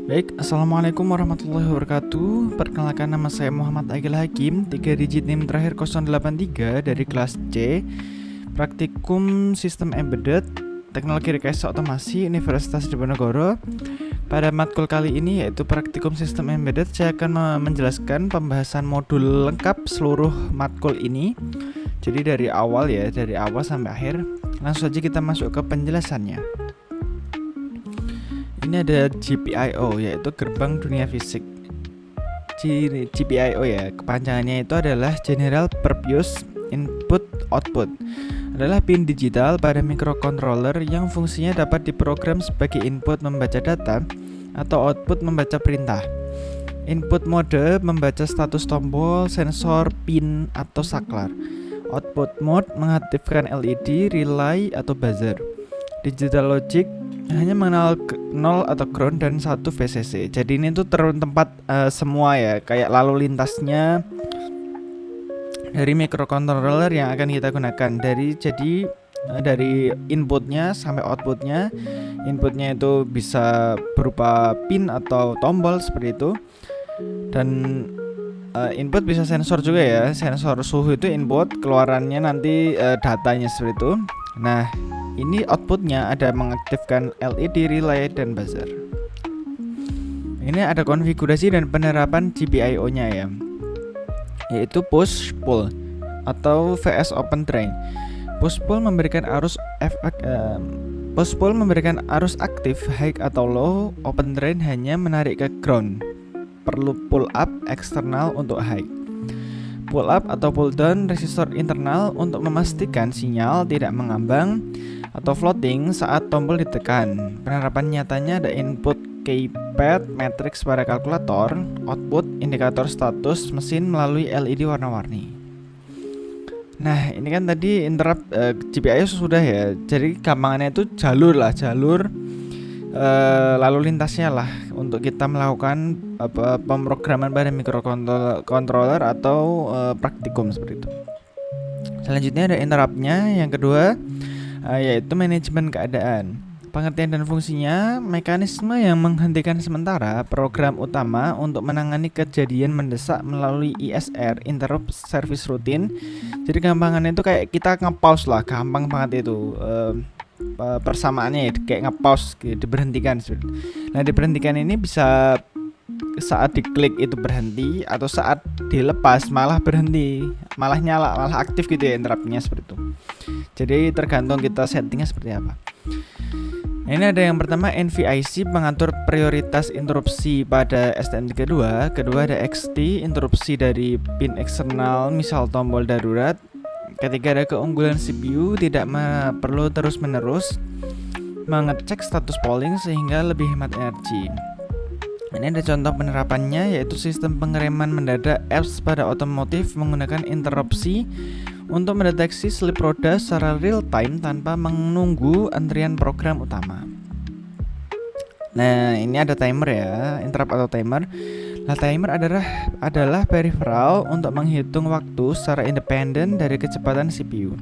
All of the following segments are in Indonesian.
Baik, Assalamualaikum warahmatullahi wabarakatuh. Perkenalkan, nama saya Muhammad Agil Hakim, 3 digit NIM terakhir 083 dari kelas C, Praktikum Sistem Embedded, Teknologi Rekayasa Otomasi, Universitas Diponegoro. Pada matkul kali ini yaitu Praktikum Sistem Embedded, saya akan menjelaskan pembahasan modul lengkap seluruh matkul ini. Jadi dari awal sampai akhir. Langsung saja kita masuk ke penjelasannya. Ini ada GPIO, yaitu gerbang dunia fisik. GPIO ya, kepanjangannya itu adalah General Purpose Input Output. Adalah pin digital pada microcontroller yang fungsinya dapat diprogram sebagai input membaca data atau output membaca perintah. Input mode membaca status tombol, sensor, pin, atau saklar. Output mode mengaktifkan LED, relay, atau buzzer. Digital logic hanya mengenal 0 atau ground dan 1 VCC. Jadi ini tuh tertempat semua ya, kayak lalu lintasnya dari microcontroller yang akan kita gunakan. Dari inputnya sampai outputnya. Inputnya itu bisa berupa pin atau tombol seperti itu. Dan input bisa sensor juga ya. Sensor suhu itu input, keluarannya nanti datanya seperti itu. Nah, ini outputnya ada mengaktifkan LED, relay, dan buzzer. Ini ada konfigurasi dan penerapan GPIO-nya ya, yaitu push pull atau VS open drain. Push pull memberikan arus aktif high atau low. Open drain hanya menarik ke ground. Perlu pull up eksternal untuk high. Pull up atau pull down resistor internal untuk memastikan sinyal tidak mengambang atau floating saat tombol ditekan. Penerapan nyatanya ada input keypad matrix pada kalkulator, output indikator status mesin melalui LED warna-warni. Nah, ini kan tadi interrupt GPIO sudah ya. Jadi gampangannya itu jalur lalu lintasnya lah untuk kita melakukan pemrograman pada microcontroller atau praktikum seperti itu. Selanjutnya ada interruptnya. Yang kedua yaitu manajemen keadaan. Pengertian dan fungsinya, mekanisme yang menghentikan sementara program utama untuk menangani kejadian mendesak melalui ISR, Interrupt Service Routine. Jadi gampangannya itu kayak kita nge-pause lah, gampang banget itu persamaannya ya, kayak nge-pause gitu, diberhentikan. Nah, diberhentikan ini bisa saat diklik itu berhenti, atau saat dilepas malah berhenti, malah nyala, malah aktif gitu ya interruptnya seperti itu. Jadi tergantung kita settingnya seperti apa. Ini ada yang pertama NVIC, pengatur prioritas interupsi pada STM32. Kedua ada XT, interupsi dari pin eksternal misal tombol darurat. Ketiga ada keunggulan CPU, tidak perlu terus menerus mengecek status polling sehingga lebih hemat energi. Ini ada contoh penerapannya, yaitu sistem pengereman mendadak apps pada otomotif menggunakan interupsi untuk mendeteksi slip roda secara real time tanpa menunggu antrian program utama. Nah, ini ada timer ya, interrupt atau timer. Nah, timer adalah peripheral untuk menghitung waktu secara independen dari kecepatan CPU.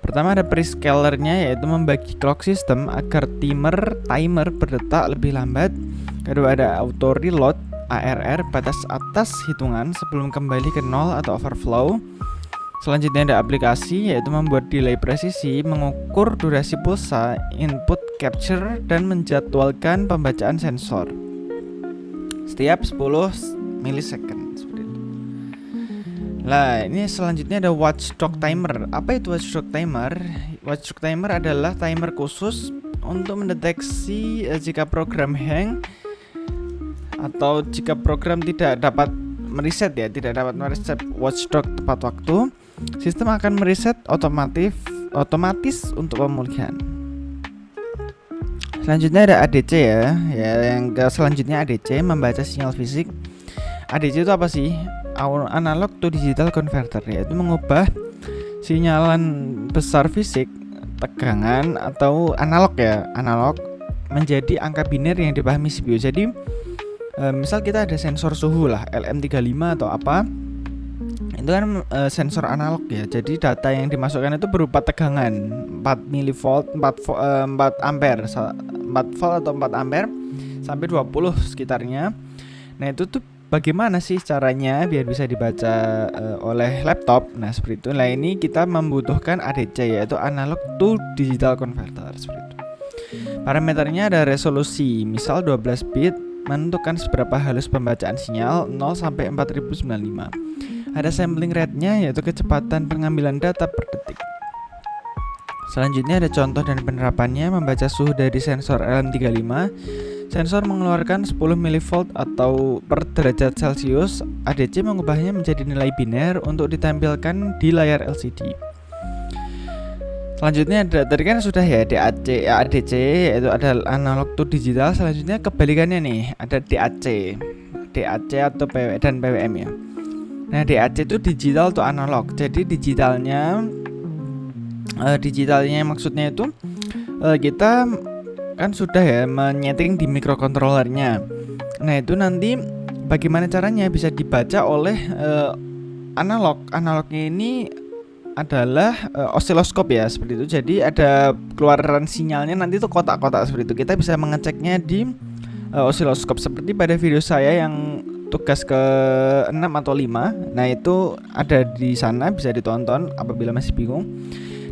Pertama ada prescalernya, yaitu membagi clock system agar timer berdetak lebih lambat. Kedua ada auto reload ARR, batas atas hitungan sebelum kembali ke 0 atau overflow. Selanjutnya ada aplikasi, yaitu membuat delay presisi, mengukur durasi pulsa, input capture, dan menjadwalkan pembacaan sensor setiap 10 milisecond seperti itu. Nah, ini selanjutnya ada watchdog timer. Apa itu watchdog timer? Watchdog timer adalah timer khusus untuk mendeteksi jika program hang atau jika program tidak dapat mereset watchdog tepat waktu. Sistem akan mereset otomatis untuk pemulihan. Selanjutnya ada ADC ya. Yang selanjutnya ADC, membaca sinyal fisik. ADC itu apa sih? Analog to digital converter, yaitu mengubah sinyalan besar fisik, tegangan atau analog menjadi angka biner yang dipahami CPU. Jadi misal kita ada sensor suhu lah, LM35 atau apa, itu kan sensor analog ya. Jadi data yang dimasukkan itu berupa tegangan 4 mV, 4 ampere, 4 volt atau 4 ampere sampai 20 sekitarnya. Nah itu tuh bagaimana sih caranya biar bisa dibaca oleh laptop? Nah seperti itu. Nah ini kita membutuhkan ADC, yaitu analog to digital converter, seperti itu. Parameternya ada resolusi, misal 12 bit, menentukan seberapa halus pembacaan sinyal 0 sampai 4095. Ada sampling rate-nya, yaitu kecepatan pengambilan data per detik. Selanjutnya ada contoh dan penerapannya. Membaca suhu dari sensor LM35. Sensor mengeluarkan 10 mV atau per derajat Celcius. ADC mengubahnya menjadi nilai biner untuk ditampilkan di layar LCD. Selanjutnya ada, tadi kan sudah ya ADC, yaitu ada analog to digital. Selanjutnya kebalikannya nih, ada DAC atau dan PWM ya. Nah DAC itu digital to analog. Jadi digitalnya maksudnya itu kita kan sudah ya menyeting di microcontrollernya. Nah itu nanti bagaimana caranya bisa dibaca oleh analog. Analognya ini adalah osiloskop ya, seperti itu. Jadi ada keluaran sinyalnya nanti itu kotak-kotak seperti itu. Kita bisa mengeceknya di osiloskop seperti pada video saya yang tugas ke-6 atau 5. Nah itu ada di sana, bisa ditonton apabila masih bingung.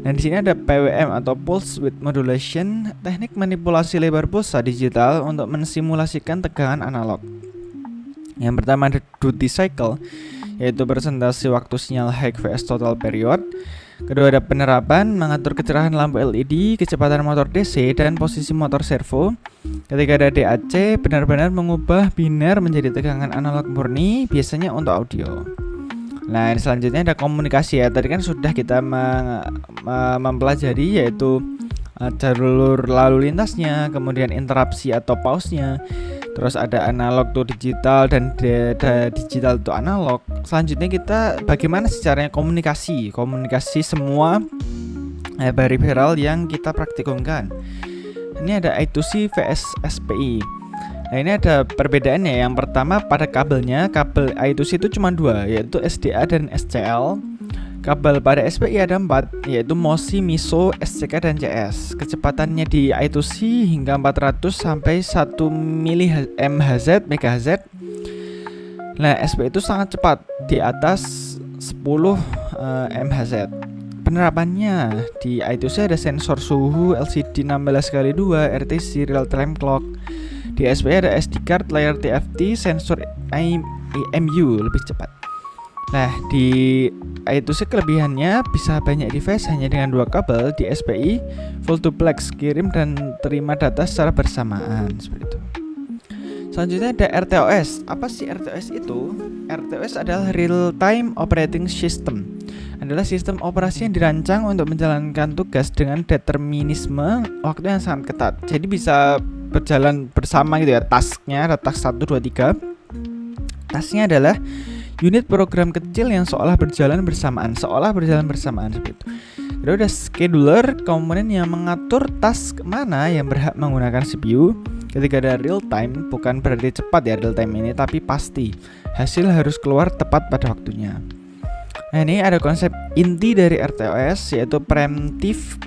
Nah di sini ada PWM atau Pulse Width Modulation, teknik manipulasi lebar pulsa digital untuk mensimulasikan tegangan analog. Yang pertama ada duty cycle, yaitu presentasi waktu sinyal high vs total period. Kedua ada penerapan, mengatur kecerahan lampu LED, kecepatan motor DC, dan posisi motor servo. Ketika ada DAC, benar-benar mengubah biner menjadi tegangan analog murni, biasanya untuk audio. Nah selanjutnya ada komunikasi ya. Tadi kan sudah kita mempelajari, yaitu jalur lalu lintasnya, kemudian interupsi atau pause-nya. Terus ada analog to digital dan digital to analog. Selanjutnya kita bagaimana sih caranya komunikasi semua peripheral yang kita praktikumkan. Ini ada I2C vs SPI. Nah ini ada perbedaannya. Yang pertama pada kabelnya, kabel I2C itu cuma 2, yaitu SDA dan SCL. Kabel pada SPI ada 4, yaitu MOSI, MISO, SCK, dan CS. Kecepatannya di I2C hingga 400 sampai 1 mHz. Nah SPI itu sangat cepat, di atas 10 mHz. Penerapannya di I2C ada sensor suhu, LCD 16x2, RTC real time clock. Di SPI ada SD card, layar TFT, sensor IMU lebih cepat. Nah di I2C kelebihannya bisa banyak device hanya dengan 2 kabel. Di SPI full duplex, kirim dan terima data secara bersamaan, seperti itu. Selanjutnya ada RTOS. Apa sih RTOS itu? RTOS adalah Real Time Operating System. Adalah sistem operasi yang dirancang untuk menjalankan tugas dengan determinisme waktu yang sangat ketat. Jadi bisa berjalan bersama gitu ya. Tasknya ada task 1, 2, 3. Tasknya adalah unit program kecil yang seolah berjalan bersamaan seperti itu. Kedua ada scheduler, komponen yang mengatur task mana yang berhak menggunakan CPU. Ketika ada real time, bukan berarti cepat ya real time ini, tapi pasti hasil harus keluar tepat pada waktunya. Nah ini ada konsep inti dari RTOS, yaitu primitive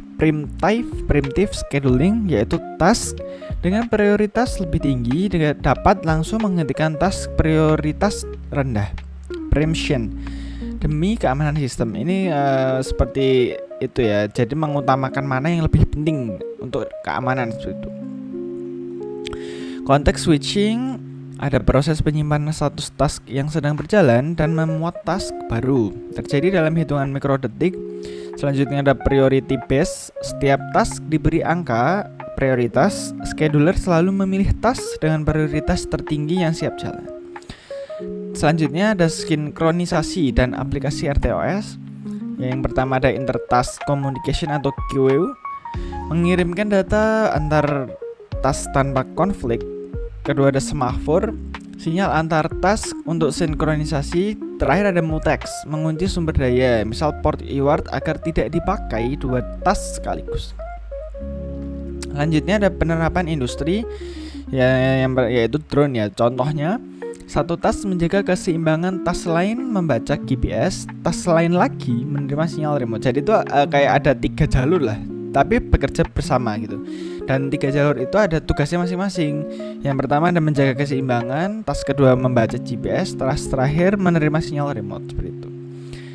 scheduling, yaitu task dengan prioritas lebih tinggi dapat langsung menghentikan task prioritas rendah. Preemption demi keamanan sistem. Ini seperti itu ya. Jadi mengutamakan mana yang lebih penting untuk keamanan seperti itu. Context switching, ada proses penyimpanan status task yang sedang berjalan dan memuat task baru. Terjadi dalam hitungan mikrodetik. Selanjutnya ada priority base. Setiap task diberi angka prioritas. Scheduler selalu memilih task dengan prioritas tertinggi yang siap jalan. Selanjutnya ada sinkronisasi dan aplikasi RTOS. Yang pertama ada intertask communication atau QoS, mengirimkan data antar task tanpa konflik. Kedua ada semafor, sinyal antar task untuk sinkronisasi. Terakhir ada mutex, mengunci sumber daya, misal port EWARD agar tidak dipakai 2 task sekaligus. Selanjutnya ada penerapan industri yaitu drone ya. Contohnya, satu task menjaga keseimbangan, task lain membaca GPS, task lain lagi menerima sinyal remote. Jadi itu kayak ada 3 jalur lah, tapi bekerja bersama gitu. Dan 3 jalur itu ada tugasnya masing-masing. Yang pertama ada menjaga keseimbangan, task kedua membaca GPS, task terakhir menerima sinyal remote seperti itu.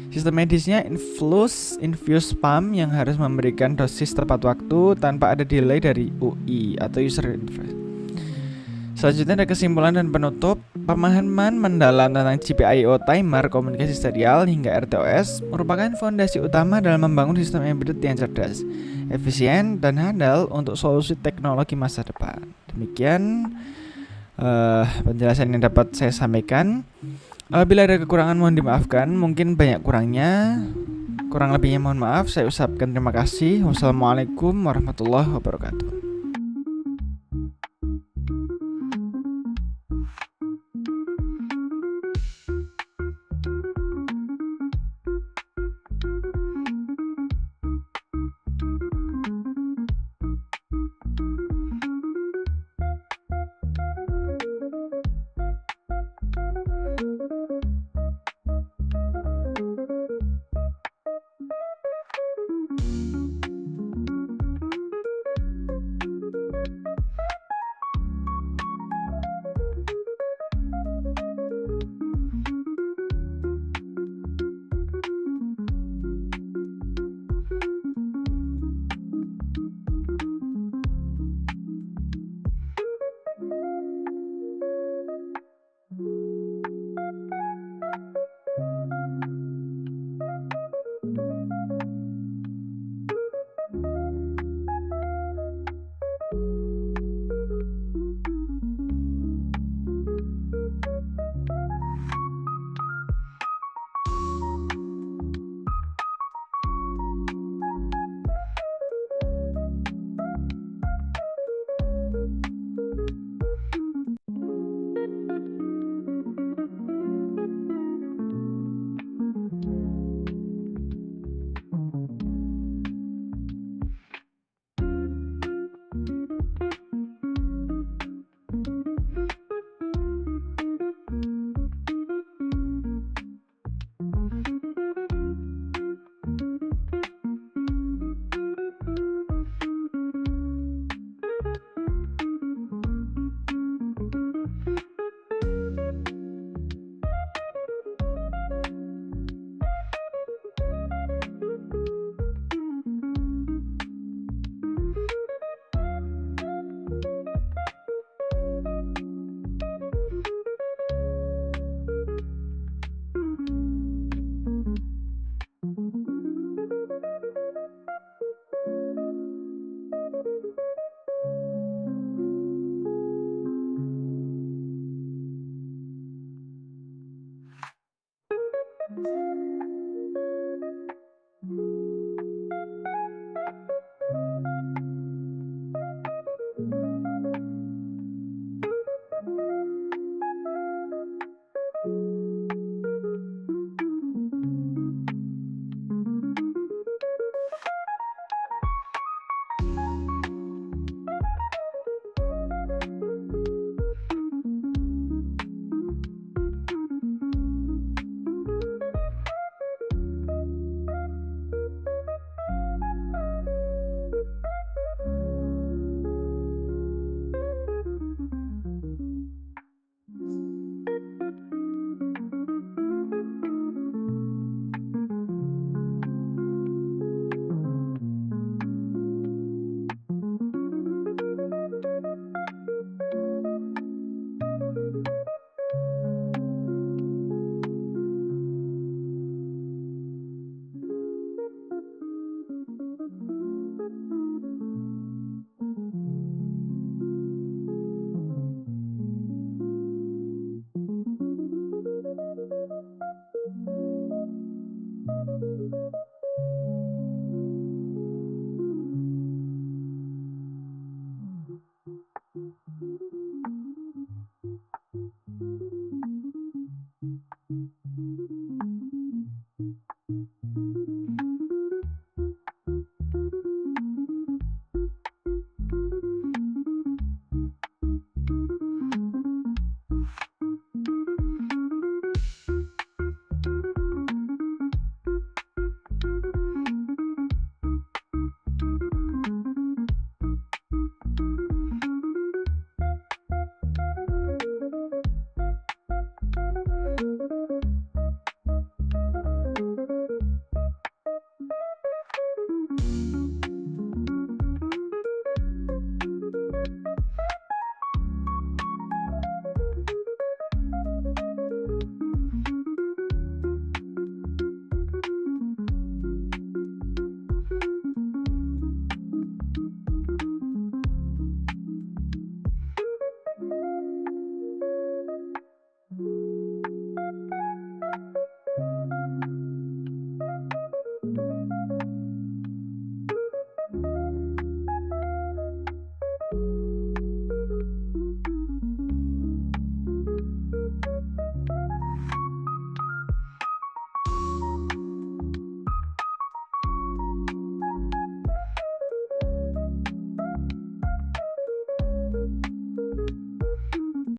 Sistem medisnya infuse pump yang harus memberikan dosis tepat waktu tanpa ada delay dari UI atau user interface. Selanjutnya ada kesimpulan dan penutup. Pemahaman mendalam tentang GPIO timer, komunikasi serial hingga RTOS merupakan fondasi utama dalam membangun sistem embedded yang cerdas, efisien, dan handal untuk solusi teknologi masa depan. Demikian penjelasan yang dapat saya sampaikan. Bila ada kekurangan mohon dimaafkan, mungkin banyak kurangnya. Kurang lebihnya mohon maaf. Saya ucapkan terima kasih. Wassalamualaikum warahmatullahi wabarakatuh.